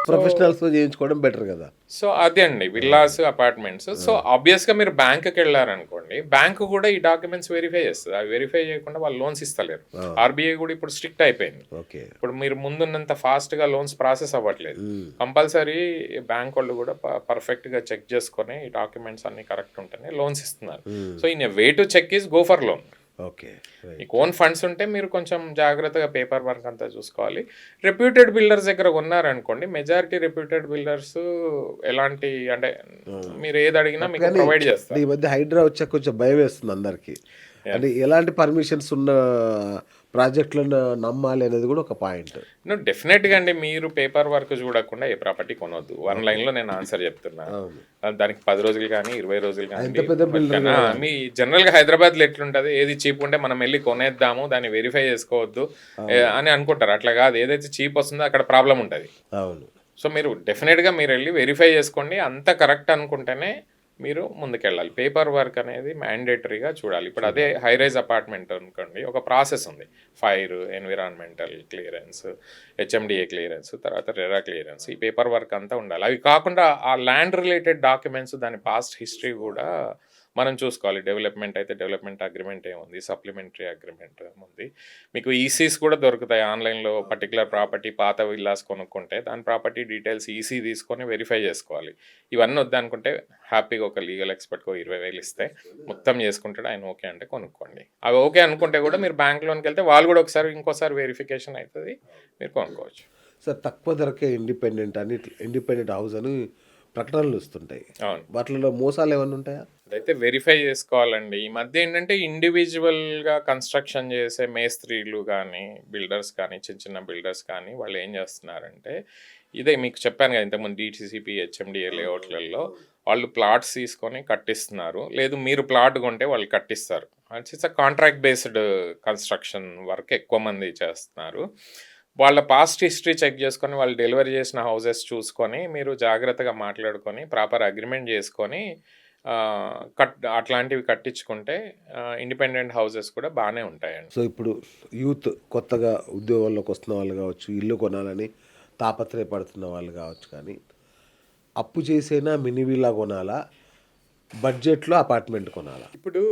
So ప్రొఫెషనల్స్‌తో చేయించుకోవడం better గదా! So అదే అండి విల్లాస్, అపార్ట్మెంట్స్. సో ఆబ్వియస్‌గా మీరు బ్యాంక్‌కి వెళ్లారనుకోండి, బ్యాంక్ కూడా ఈ డాక్యుమెంట్స్ వెరిఫై చేస్తది. అవి వెరిఫై చేయకుండా వాళ్ళు లోన్స్ ఇస్తలేరు. ఆ! ఆర్‌బీఐ కూడా ఇప్పుడు స్ట్రిక్ట్ అయిపోయింది. ఓకే. ఇప్పుడు మీరు ముందున్నంత ఫాస్ట్‌గా లోన్స్ ప్రాసెస్ అవ్వట్లేదు. హ్మ్. కంపల్సరీ బ్యాంక్ వాళ్ళు కూడా పర్ఫెక్ట్‌గా చెక్ చేసుకొని ఈ డాక్యుమెంట్స్ అన్ని కరెక్ట్ ఉంటేనే లోన్స్ ఇస్తున్నారు. Hmm. So in a way to check is go for loan. Okay. Right. మీకు ఓన్ ఫండ్స్ ఉంటే మీరు కొంచెం జాగ్రత్తగా పేపర్ వర్క్ అంతా చూసుకోవాలి. రెప్యూటెడ్ బిల్డర్స్ దగ్గర ఉన్నారనుకోండి, మెజారిటీ రెప్యూటెడ్ బిల్డర్స్ ఎలాంటి అంటే మీరు ఏది అడిగినా మీకు కానీ ప్రొవైడ్ చేస్తారు. ఈ మధ్య హైడ్రా వచ్చాక కొంచెం భయమేస్తుంది అందరికి. అంటే ఎలాంటి పర్మిషన్స్ ఉన్న ప్రాజెక్టులను నమ్మాలి అనేది కూడా ఒక పాయింట్. డెఫినెట్గా అండి మీరు పేపర్ వర్క్ చూడకుండా ఏ ప్రాపర్టీ కొనొద్దు. వన్ లైన్లో నేను ఆన్సర్ చెప్తున్నా. అవును. దానికి 10 రోజులు కానీ 20 రోజులు ఎంత పెద్ద బిల్డర్ కానీ మీ జనరల్గా హైదరాబాద్లో ఎట్లుంటుంది, ఏది చీప్ ఉంటే మనం వెళ్ళి కొనేద్దాము, దాన్ని వెరిఫై చేసుకోవద్దు అని అనుకుంటారు. అట్లా కాదు, ఏదైతే చీప్ వస్తుందో అక్కడ ప్రాబ్లం ఉంటుంది. అవును. సో మీరు డెఫినెట్గా మీరు వెళ్ళి వెరిఫై చేసుకోండి. అంత కరెక్ట్ అనుకుంటేనే మీరు ముందుకెళ్ళాలి. పేపర్ వర్క్ అనేది మ్యాండేటరీగా చూడాలి. ఇప్పుడు అదే హై రైజ్ అపార్ట్మెంట్ అనుకోండి, ఒక ప్రాసెస్ ఉంది. Fire, environmental clearance, HMDA clearance, తర్వాత రెరా క్లియరెన్స్, ఈ పేపర్ వర్క్ అంతా ఉండాలి. అవి కాకుండా ఆ ల్యాండ్ రిలేటెడ్ డాక్యుమెంట్స్, దాని పాస్ట్ హిస్టరీ కూడా మనం చూసుకోవాలి. డెవలప్మెంట్ అయితే డెవలప్మెంట్ అగ్రిమెంట్ ఏముంది, సప్లిమెంటరీ అగ్రిమెంట్ ఏముంది. మీకు ఈసీస్ కూడా దొరుకుతాయి ఆన్లైన్లో. పర్టికులర్ ప్రాపర్టీ పాత విల్లాస్ కొనుక్కుంటే దాని ప్రాపర్టీ డీటెయిల్స్ ఈసీ తీసుకొని వెరిఫై చేసుకోవాలి. ఇవన్నీ వద్దనుకుంటే హ్యాపీగా ఒక లీగల్ ఎక్స్పర్ట్కి 20,000 ఇస్తే మొత్తం చేసుకుంటాడు. ఆయన ఓకే అంటే కొనుక్కోండి. అవి ఓకే అనుకుంటే కూడా మీరు బ్యాంక్ లోన్కి వెళ్తే వాళ్ళు కూడా ఇంకోసారి వెరిఫికేషన్ అవుతుంది, మీరు కొనుక్కోవచ్చు. సార్ తక్కువ ధరకే ఇండిపెండెంట్ హౌస్ అని ప్రకటనలు వస్తుంటాయి. అవును, వాటిలో మోసాలు ఏమైనా ఉంటాయా? అదైతే వెరిఫై చేసుకోవాలండి. ఈ మధ్య ఏంటంటే ఇండివిజువల్గా కన్స్ట్రక్షన్ చేసే మేస్త్రీలు కానీ, బిల్డర్స్ కానీ, చిన్న చిన్న బిల్డర్స్ కానీ వాళ్ళు ఏం చేస్తున్నారంటే, ఇదే మీకు చెప్పాను కదా ఇంతకుముందు, డిటిసిపి, హెచ్ఎండిఏ లేఅవుట్లలో వాళ్ళు ప్లాట్స్ తీసుకొని కట్టిస్తున్నారు. లేదు మీరు ప్లాట్ కొంటే వాళ్ళు కట్టిస్తారు. It's contract based construction work ఎక్కువ మంది చేస్తున్నారు. వాళ్ళ పాస్ట్ హిస్టరీ చెక్ చేసుకొని, వాళ్ళు డెలివరీ చేసిన హౌసెస్ చూసుకొని, మీరు జాగ్రత్తగా మాట్లాడుకొని ప్రాపర్ అగ్రిమెంట్ చేసుకొని అట్లాంటివి కట్టించుకుంటే ఇండిపెండెంట్ హౌసెస్ కూడా బాగానే ఉంటాయండి. సో ఇప్పుడు యూత్ కొత్తగా ఉద్యోగాల్లోకి వస్తున్న వాళ్ళు కావచ్చు, ఇల్లు కొనాలని తాపత్రయపడుతున్న వాళ్ళు కావచ్చు, కానీ అప్పు చేసైనా మినీ విల్లా కొనాలా, బడ్జెట్లో అపార్ట్మెంట్ కొనాలా? ఇప్పుడు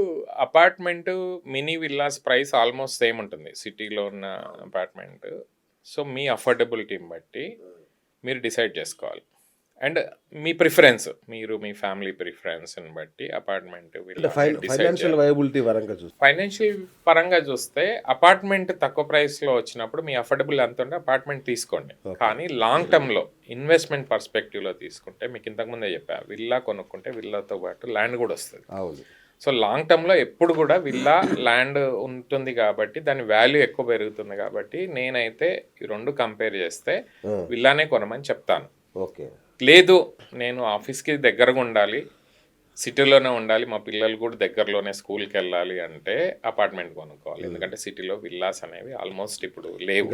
apartment, mini villas price almost same ఉంటుంది సిటీలో ఉన్న అపార్ట్మెంట్. సో మీ అఫోర్డబిలిటీని బట్టి మీరు డిసైడ్ చేసుకోవాలి. అండ్ మీ ప్రిఫరెన్స్, మీరు మీ ఫ్యామిలీ ప్రిఫరెన్స్ని బట్టి అపార్ట్మెంట్ ఫైనాన్షియల్ వైబిలిటీ పరంగా చూస్తే, ఫైనాన్షియల్ పరంగా చూస్తే అపార్ట్మెంట్ తక్కువ ప్రైస్లో వచ్చినప్పుడు మీ అఫోర్డబుల్ ఎంత ఉంటే అపార్ట్మెంట్ తీసుకోండి. కానీ లాంగ్ టర్మ్లో ఇన్వెస్ట్మెంట్ పర్స్పెక్టివ్లో తీసుకుంటే, మీకు ఇంతకుముందే చెప్పా, విల్లా కొనుక్కుంటే విల్లాతో పాటు ల్యాండ్ కూడా వస్తుంది. అవును. సో లాంగ్ టర్మ్లో ఎప్పుడు కూడా విల్లా ల్యాండ్ ఉంటుంది కాబట్టి దాని వాల్యూ ఎక్కువ పెరుగుతుంది. కాబట్టి నేనైతే ఈ రెండు కంపేర్ చేస్తే విల్లానే కొనమని చెప్తాను. ఓకే. లేదు నేను ఆఫీస్కి దగ్గరగా ఉండాలి, సిటీలోనే ఉండాలి, మా పిల్లలు కూడా దగ్గరలోనే స్కూల్కి వెళ్ళాలి అంటే అపార్ట్మెంట్ కొనుక్కోవాలి. ఎందుకంటే సిటీలో విల్లాస్ అనేవి ఆల్మోస్ట్ ఇప్పుడు లేవు.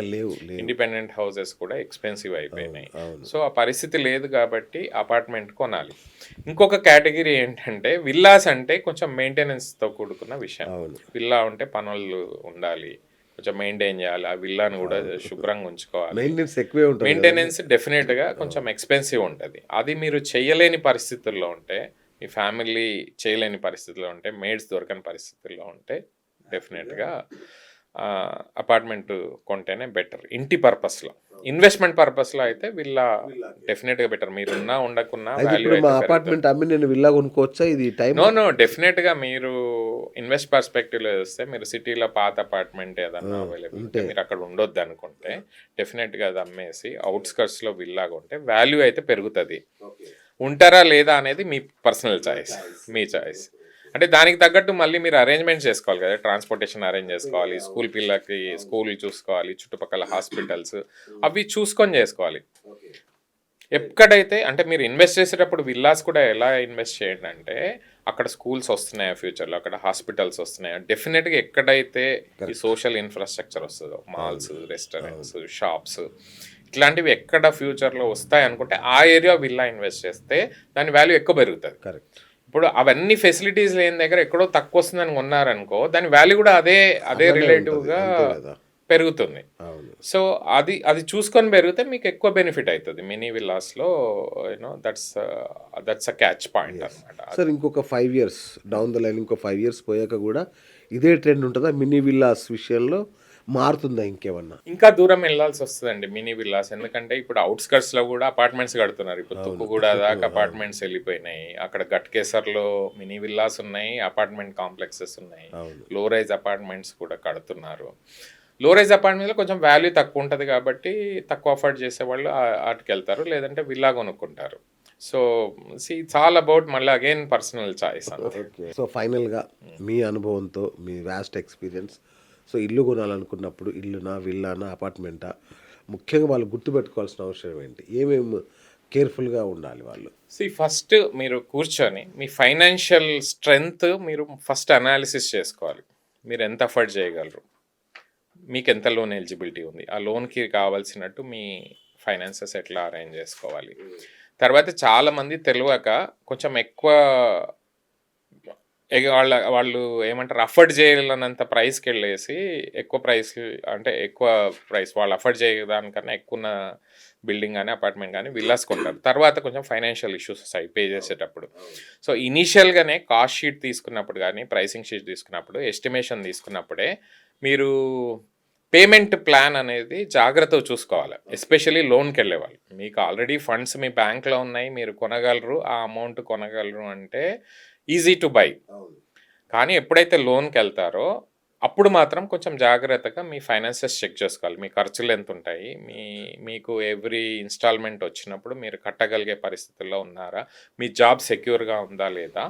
ఇండిపెండెంట్ హౌసెస్ కూడా ఎక్స్పెన్సివ్ అయిపోయినాయి. సో ఆ పరిస్థితి లేదు కాబట్టి అపార్ట్మెంట్ కొనాలి. ఇంకొక కేటగిరీ ఏంటంటే, విల్లాస్ అంటే కొంచెం మెయింటెనెన్స్తో కూడుకున్న విషయం. విల్లా ఉంటే పనులు ఉండాలి, కొంచెం మెయింటైన్ చేయాలి, ఆ విల్లాను కూడా శుభ్రంగా ఉంచుకోవాలి. మెయింటెనెన్స్ డెఫినెట్గా కొంచెం ఎక్స్పెన్సివ్ ఉంటుంది. అది మీరు చేయలేని పరిస్థితుల్లో ఉంటే, మీ ఫ్యామిలీ చేయలేని పరిస్థితుల్లో ఉంటే, మేడ్స్ దొరకని పరిస్థితుల్లో ఉంటే డెఫినెట్గా అపార్ట్మెంట్ కొంటేనే బెటర్. ఇంటి పర్పస్లో, ఇన్వెస్ట్మెంట్ పర్పస్లో అయితే విల్లా డెఫినెట్గా బెటర్. మీరు ఉన్నా ఉండకున్నా అపార్ట్మెంట్ అమ్మి నేను విల్లా కొనుక్కోవచ్చా? ఇది టైం నో డెఫినెట్గా మీరు ఇన్వెస్ట్ పర్స్పెక్టివ్లో చూస్తే, మీరు సిటీలో పాత అపార్ట్మెంట్ ఏదన్నా అవైలబుల్ ఉంటే, మీరు అక్కడ ఉండొద్దు అనుకుంటే డెఫినెట్గా అది అమ్మేసి అవుట్స్కట్స్లో విల్లా కొంటే వాల్యూ అయితే పెరుగుతుంది. ఉంటారా లేదా అనేది మీ పర్సనల్ చాయిస్, మీ చాయిస్. అంటే దానికి తగ్గట్టు మళ్ళీ మీరు అరేంజ్మెంట్స్ చేసుకోవాలి కదా, ట్రాన్స్పోర్టేషన్ అరేంజ్ చేసుకోవాలి, స్కూల్ పిల్లలకి స్కూల్ చూసుకోవాలి, చుట్టుపక్కల హాస్పిటల్స్ అవి చూసుకొని చేసుకోవాలి. ఎక్కడైతే అంటే మీరు ఇన్వెస్ట్ చేసేటప్పుడు విల్లాస్ కూడా ఎలా ఇన్వెస్ట్ చేయండి అంటే, అక్కడ స్కూల్స్ వస్తున్నాయా ఫ్యూచర్లో, అక్కడ హాస్పిటల్స్ వస్తున్నాయా, డెఫినెట్గా ఎక్కడైతే ఈ సోషల్ ఇన్ఫ్రాస్ట్రక్చర్ వస్తుందో, మాల్స్, రెస్టారెంట్స్, షాప్స్, ఇట్లాంటివి ఎక్కడ ఫ్యూచర్లో వస్తాయి అనుకుంటే ఆ ఏరియా విల్లా ఇన్వెస్ట్ చేస్తే దాని వాల్యూ ఎక్కువ పెరుగుతుంది. కరెక్ట్. ఇప్పుడు అవన్నీ ఫెసిలిటీస్ లేని దగ్గర ఎక్కడో తక్కువ వస్తుందని కొన్నారనుకో, దాని వాల్యూ కూడా అదే రిలేటివ్గా పెరుగుతుంది. అవును. సో అది చూసుకొని పెరిగితే మీకు ఎక్కువ బెనిఫిట్ అవుతుంది మినీ విల్లాస్లో. You know that's a catch point అనమాట. సార్ ఇంకొక 5 ఇయర్స్ డౌన్ ద లైన్, ఇంకో 5 ఇయర్స్ పోయాక కూడా ఇదే ట్రెండ్ ఉంటుందా? మినీ విల్లాస్ విషయంలో మారుతుందా ఇంకేమన్నా? ఇంకా దూరం వెళ్ళాల్సి వస్తుందండి మినీ విల్లాస్. ఎందుకంటే ఇప్పుడు అవుట్స్కట్స్ లో కూడా అపార్ట్మెంట్స్ కడుతున్నారు. ఇప్పుడు తుక్కుగూడ దాకా అపార్ట్మెంట్స్ వెళ్ళిపోయినాయి. అక్కడ గట్కేసర్లో మినీ విల్లాస్ ఉన్నాయి, అపార్ట్మెంట్ కాంప్లెక్సెస్ ఉన్నాయి, లో రైజ్ అపార్ట్మెంట్స్ కూడా కడుతున్నారు. లో రైజ్ అపార్ట్మెంట్లో కొంచెం వాల్యూ తక్కువ ఉంటుంది కాబట్టి తక్కువ అఫోర్డ్ చేసేవాళ్ళు వాటికి వెళ్తారు, లేదంటే విల్లా కొనుక్కుంటారు. సో ఇట్స్ ఆల్ అబౌట్ మళ్ళీ అగైన్ పర్సనల్ చాయిస్ అంతే. సో ఫైనల్గా మీ అనుభవంతో, మీ వ్యాస్ట్ ఎక్స్పీరియన్స్, సో ఇల్లు కొనాలనుకున్నప్పుడు ఇల్లునా, విల్లానా, అపార్ట్మెంటా, ముఖ్యంగా వాళ్ళు గుర్తుపెట్టుకోవాల్సిన అవసరం ఏంటి? ఏమేమి కేర్ఫుల్గా ఉండాలి వాళ్ళు? ఫస్ట్ మీరు కూర్చొని మీ ఫైనాన్షియల్ స్ట్రెంగ్త్ మీరు ఫస్ట్ అనాలిసిస్ చేసుకోవాలి. మీరు ఎంత అఫోర్డ్ చేయగలరు, మీకు ఎంత లోన్ ఎలిజిబిలిటీ ఉంది, ఆ లోన్కి కావాల్సినట్టు మీ ఫైనాన్సెస్ ఎట్లా అరేంజ్ చేసుకోవాలి. తర్వాత చాలామంది తెలియక కొంచెం ఎక్కువ వాళ్ళు ఏమంటారు అఫోర్డ్ చేయలేనంత ప్రైస్కి వెళ్ళేసి ఎక్కువ ప్రైస్, అంటే ఎక్కువ ప్రైస్ వాళ్ళు అఫోర్డ్ చేయడానికన్నా ఎక్కువ ఉన్న బిల్డింగ్ కానీ అపార్ట్మెంట్ కానీ విల్లాస్ కొంటారు. తర్వాత కొంచెం ఫైనాన్షియల్ ఇష్యూస్ వస్తాయి పే చేసేటప్పుడు. సో ఇనీషియల్గానే కాస్ట్ షీట్ తీసుకున్నప్పుడు కానీ, ప్రైసింగ్ షీట్ తీసుకున్నప్పుడు, ఎస్టిమేషన్ తీసుకున్నప్పుడే మీరు పేమెంట్ ప్లాన్ అనేది జాగ్రత్తగా చూసుకోవాలి. ఎస్పెషల్లీ లోన్కి వెళ్ళేవాళ్ళు. మీకు ఆల్రెడీ ఫండ్స్ మీ బ్యాంక్లో ఉన్నాయి, మీరు కొనగలరు, ఆ అమౌంట్ కొనగలరు అంటే ఈజీ టు బై. కానీ ఎప్పుడైతే లోన్కి వెళ్తారో అప్పుడు మాత్రం కొంచెం జాగ్రత్తగా మీ ఫైనాన్సెస్ చెక్ చేసుకోవాలి. మీ ఖర్చులు ఎంత ఉంటాయి, మీకు ఎవ్రీ ఇన్స్టాల్మెంట్ వచ్చినప్పుడు మీరు కట్టగలిగే పరిస్థితుల్లో ఉన్నారా, మీ జాబ్ సెక్యూర్గా ఉందా లేదా,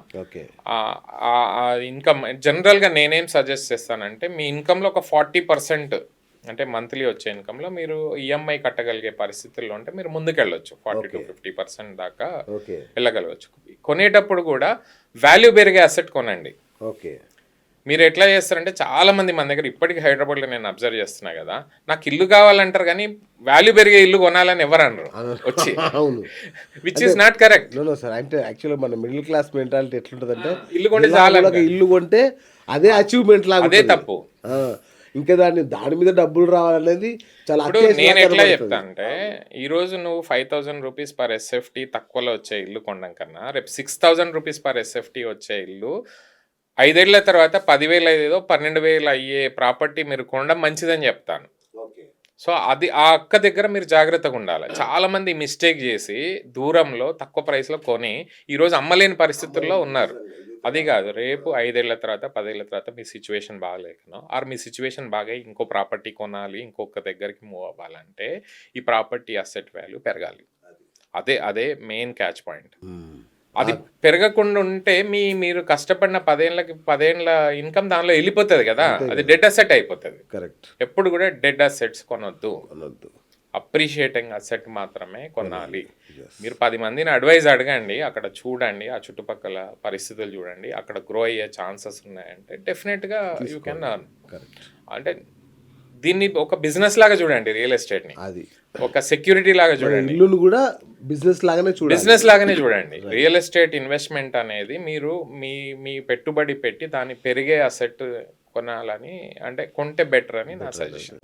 ఇన్కమ్. జనరల్గా నేనేం సజెస్ట్ చేస్తానంటే మీ ఇన్కమ్లో ఒక 40% అంటే మంత్లీ వచ్చే ఇన్కమ్లో మీరు ఈఎంఐ కట్టగలిగే పరిస్థితుల్లో ఉంటే మీరు ముందుకెళ్ళొచ్చు. 40 to 50% దాకా వెళ్ళగలవచ్చు. కొనేటప్పుడు కూడా వాల్యూ పెరిగే అసెట్ కొనండి. ఓకే. మీరు ఎట్లా చేస్తారంటే చాలా మంది మన దగ్గర ఇప్పటికీ హైదరాబాద్లో నేను అబ్జర్వ్ చేస్తున్నా కదా, నాకు ఇల్లు కావాలంటారు కానీ వాల్యూ పెరిగే ఇల్లు కొనాలని ఎవరు అనరు వచ్చి. అవును, which is not correct. No sir, అంటే యాక్చువల్గా మన మిడిల్ క్లాస్ మెంటాలిటీ ఎట్లుంటుందంటే ఇల్లు కొంటే చాలా, ఇల్లు కొంటే అదే అచీవ్మెంట్ లాగా, అదే తప్పు. ఇంకా దాని మీద డబ్బులు రావాలనేది చాలా. నేను ఎట్లా చెప్తా అంటే ఈరోజు నువ్వు 5,000 రూపీస్ పర్ ఎస్ఎఫ్టీ తక్కువలో వచ్చే ఇల్లు కొనడం కన్నా రేపు 6,000 రూపీస్ పర్ ఎస్ఎఫ్టీ వచ్చే ఇల్లు 5 ఏళ్ల తర్వాత 10,000 అయ్యేదో 12,000 అయ్యే ప్రాపర్టీ మీరు కొనడం మంచిదని చెప్తాను. సో అది ఆ అక్క దగ్గర మీరు జాగ్రత్తగా ఉండాలి. చాలా మంది మిస్టేక్ చేసి దూరంలో తక్కువ ప్రైస్లో కొని ఈరోజు అమ్మలేని పరిస్థితుల్లో ఉన్నారు. అది కాదు, రేపు 5 ఏళ్ల తర్వాత 10 ఏళ్ల తర్వాత మీ సిచ్యువేషన్ బాగలేకనో మీ సిచ్యువేషన్ బాగా ఇంకో ప్రాపర్టీ కొనాలి, ఇంకొక దగ్గరికి మూవ్ అవ్వాలంటే ఈ ప్రాపర్టీ అసెట్ వాల్యూ పెరగాలి. అదే మెయిన్ క్యాచ్ పాయింట్. అది పెరగకుండా ఉంటే మీరు కష్టపడిన 10 ఏళ్ళ ఇన్కమ్ దానిలో వెళ్ళిపోతుంది కదా, అది డెడ్ అసెట్ అయిపోతుంది. కరెక్ట్. ఎప్పుడు కూడా డెడ్ అసెట్స్ కొనొద్దు, అప్రిషియేటింగ్ అసెట్ మాత్రమే కొనాలి. మీరు 10 మందిని అడ్వైజ్ అడగండి, అక్కడ చూడండి, ఆ చుట్టుపక్కల పరిస్థితులు చూడండి, అక్కడ గ్రో అయ్యే ఛాన్సెస్ ఉన్నాయంటే డెఫినెట్గా యూ కెన్ అర్న్. అంటే దీన్ని ఒక బిజినెస్ లాగా చూడండి, రియల్ ఎస్టేట్ని అది ఒక సెక్యూరిటీ లాగా చూడండి, ఇల్లును కూడా బిజినెస్ లాగానే చూడండి. రియల్ ఎస్టేట్ ఇన్వెస్ట్మెంట్ అనేది మీరు మీ పెట్టుబడి పెట్టి దాన్ని పెరిగే అసెట్ కొనాలని, అంటే కొంటే బెటర్ అని నా సజెషన్.